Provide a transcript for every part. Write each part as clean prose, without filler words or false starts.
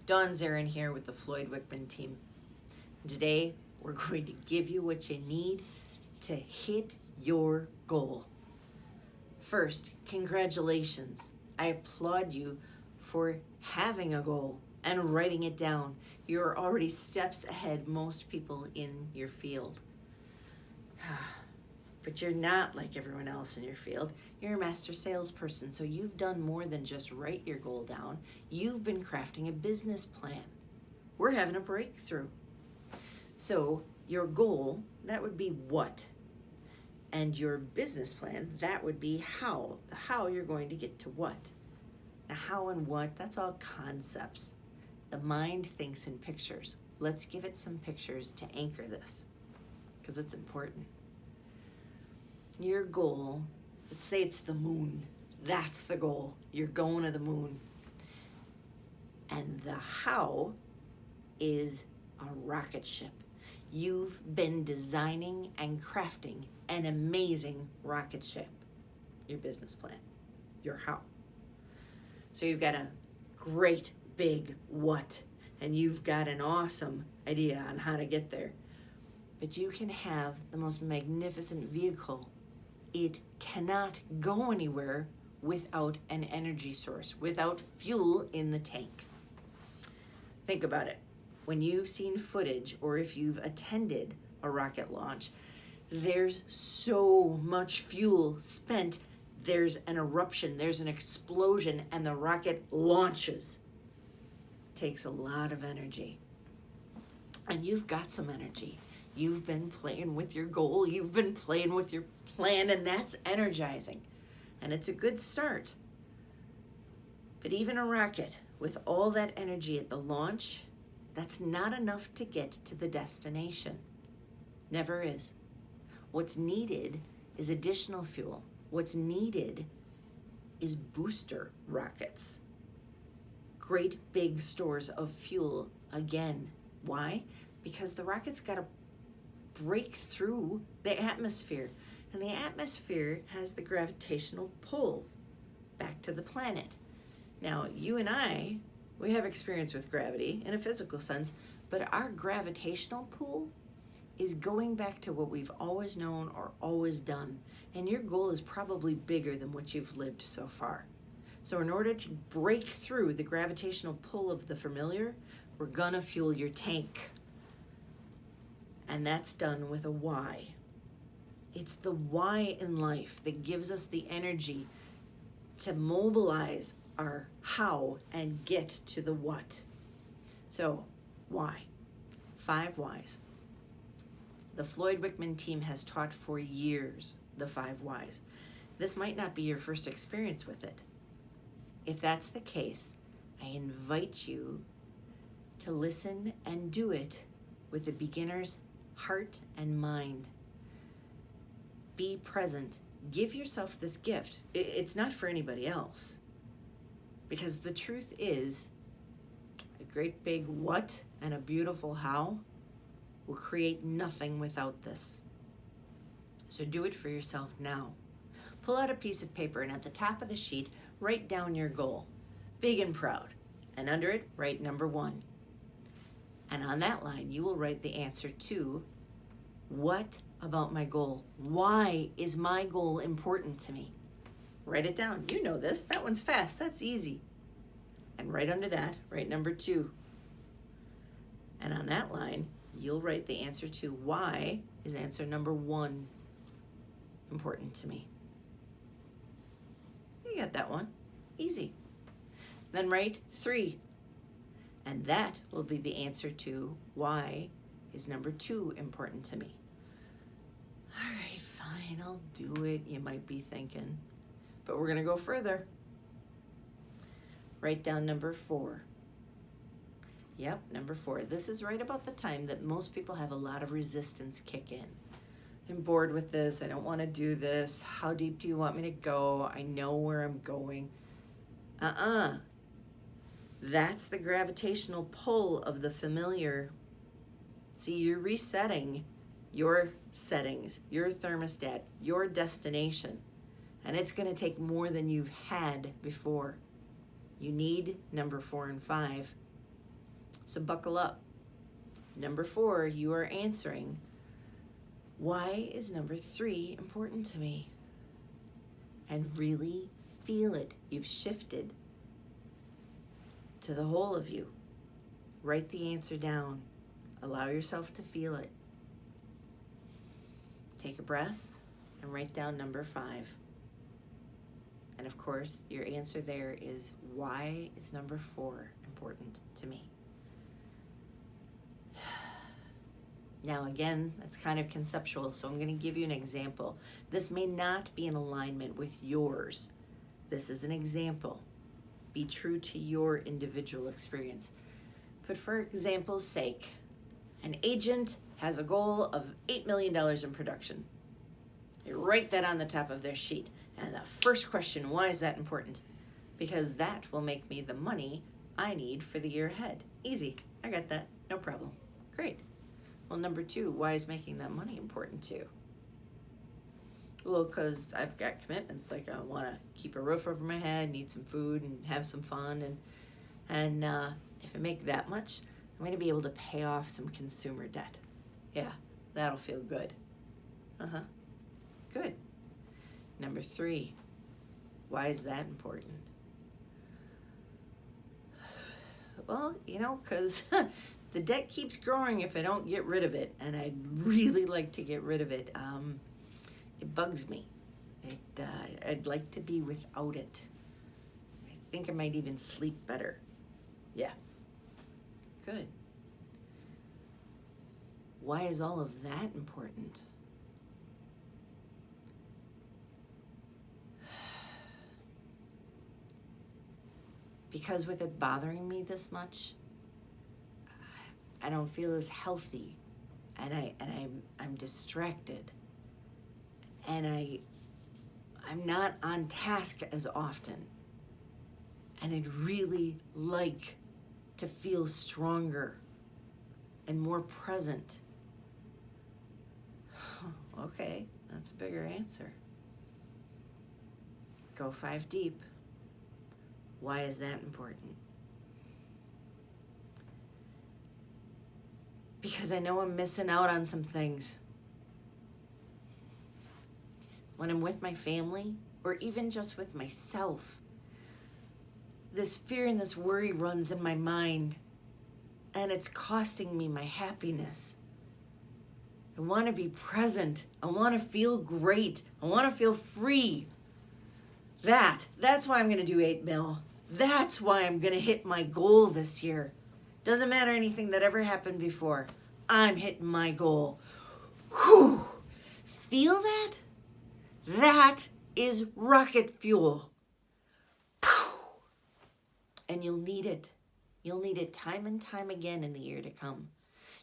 Dawn Zehren here with the Floyd Wickman team. Today, we're going to give you what you need to hit your goal. First, congratulations. I applaud you for having a goal and writing it down. You're already steps ahead most people in your field. But you're not like everyone else in your field. You're a master salesperson, so you've done more than just write your goal down. You've been crafting a business plan. We're having a breakthrough. So your goal, that would be what? And your business plan, that would be how. How you're going to get to what. Now, how and what, that's all concepts. The mind thinks in pictures. Let's give it some pictures to anchor this, because it's important. Your goal, let's say it's the moon. That's the goal. You're going to the moon. And the how is a rocket ship. You've been designing and crafting an amazing rocket ship. Your business plan, your how. So you've got a great big what, and you've got an awesome idea on how to get there. But you can have the most magnificent vehicle. It cannot go anywhere without an energy source, without fuel in the tank. Think about it. When you've seen footage or if you've attended a rocket launch, there's so much fuel spent. There's an eruption, there's an explosion, and the rocket launches. Takes a lot of energy. And you've got some energy. You've been playing with your goal, you've been playing with your plan, and that's energizing. And it's a good start. But even a rocket with all that energy at the launch, that's not enough to get to the destination. Never is. What's needed is additional fuel. What's needed is booster rockets. Great big stores of fuel again. Why? Because the rocket's got to break through the atmosphere. And the atmosphere has the gravitational pull back to the planet. Now, you and I, we have experience with gravity in a physical sense, but our gravitational pull is going back to what we've always known or always done. And your goal is probably bigger than what you've lived so far. So in order to break through the gravitational pull of the familiar, we're gonna fuel your tank. And that's done with a why. It's the why in life that gives us the energy to mobilize our how and get to the what. So, why? 5 whys. The Floyd Wickman team has taught for years the 5 whys. This might not be your first experience with it. If that's the case, I invite you to listen and do it with the beginner's heart and mind. Be present. Give yourself this gift. It's not for anybody else. Because the truth is, a great big what and a beautiful how will create nothing without this. So do it for yourself now. Pull out a piece of paper and at the top of the sheet, write down your goal, big and proud. And under it, write number 1. And on that line, you will write the answer to, what about my goal? Why is my goal important to me? Write it down. You know this. That one's fast. That's easy. And right under that, write number 2. And on that line, you'll write the answer to why is answer number 1 important to me. You got that one. Easy. Then write 3. And that will be the answer to why is number 2 important to me. All right, fine, I'll do it, you might be thinking. But we're going to go further. Write down number 4. Yep, number 4. This is right about the time that most people have a lot of resistance kick in. I'm bored with this. I don't want to do this. How deep do you want me to go? I know where I'm going. That's the gravitational pull of the familiar. See, you're resetting your settings, your thermostat, your destination. And it's going to take more than you've had before. You need number 4 and 5 So buckle up. Number 4, you are answering, why is number 3 important to me? And really feel it. You've shifted to the whole of you. Write the answer down. Allow yourself to feel it. Take a breath and write down number 5. And of course, your answer there is, why is number 4 important to me? Now again, that's kind of conceptual, so I'm going to give you an example. This may not be in alignment with yours. This is an example. Be true to your individual experience. But for example's sake, an agent has a goal of $8 million in production. You write that on the top of their sheet. And the first question, why is that important? Because that will make me the money I need for the year ahead. Easy. I got that. No problem. Great. Well, number 2, why is making that money important to you? Well, because I've got commitments. Like I want to keep a roof over my head, need some food, and have some fun. And if I make that much, I'm going to be able to pay off some consumer debt. Yeah, that'll feel good. Good. Number 3, why is that important? Well, because the debt keeps growing if I don't get rid of it, and I'd really like to get rid of it. It bugs me. I'd like to be without it. I think I might even sleep better. Yeah. Good. Why is all of that important? Because with it bothering me this much, I don't feel as healthy, and I'm distracted, and I'm not on task as often, and I'd really like to feel stronger and more present. Okay, that's a bigger answer. Go 5 deep. Why is that important? Because I know I'm missing out on some things. When I'm with my family, or even just with myself, this fear and this worry runs in my mind, and it's costing me my happiness. I want to be present. I want to feel great. I want to feel free. That's why I'm going to do 8 mil. That's why I'm going to hit my goal this year. Doesn't matter anything that ever happened before. I'm hitting my goal. Whew. Feel that? That is rocket fuel. And you'll need it. You'll need it time and time again in the year to come.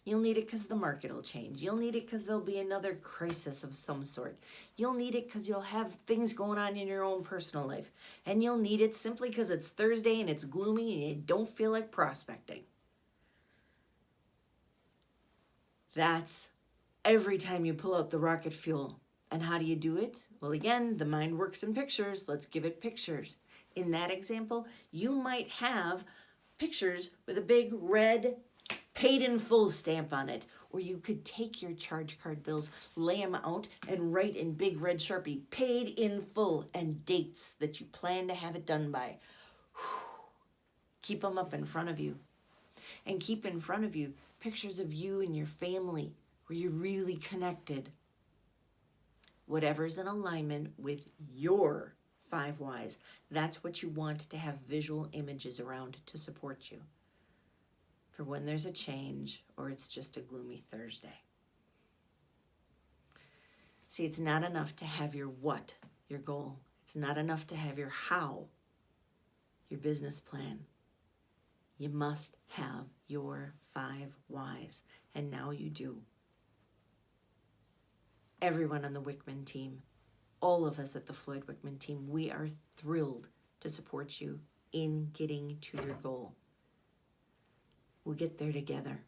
You'll need it because the market will change. You'll need it because there'll be another crisis of some sort. You'll need it because you'll have things going on in your own personal life. And you'll need it simply because it's Thursday and it's gloomy and you don't feel like prospecting. That's every time you pull out the rocket fuel. And how do you do it? Well, again, the mind works in pictures. Let's give it pictures. In that example, you might have pictures with a big red paid in full stamp on it. Or you could take your charge card bills, lay them out, and write in big red Sharpie, paid in full, and dates that you plan to have it done by. Keep them up in front of you. And keep in front of you pictures of you and your family where you're really connected. Whatever's in alignment with your 5 whys, that's what you want to have visual images around to support you for when there's a change or it's just a gloomy Thursday. See, it's not enough to have your what, your goal. It's not enough to have your how, your business plan. You must have your 5 whys, and now you do. Everyone on the Wickman team, all of us at the Floyd Wickman team, we are thrilled to support you in getting to your goal. We'll get there together.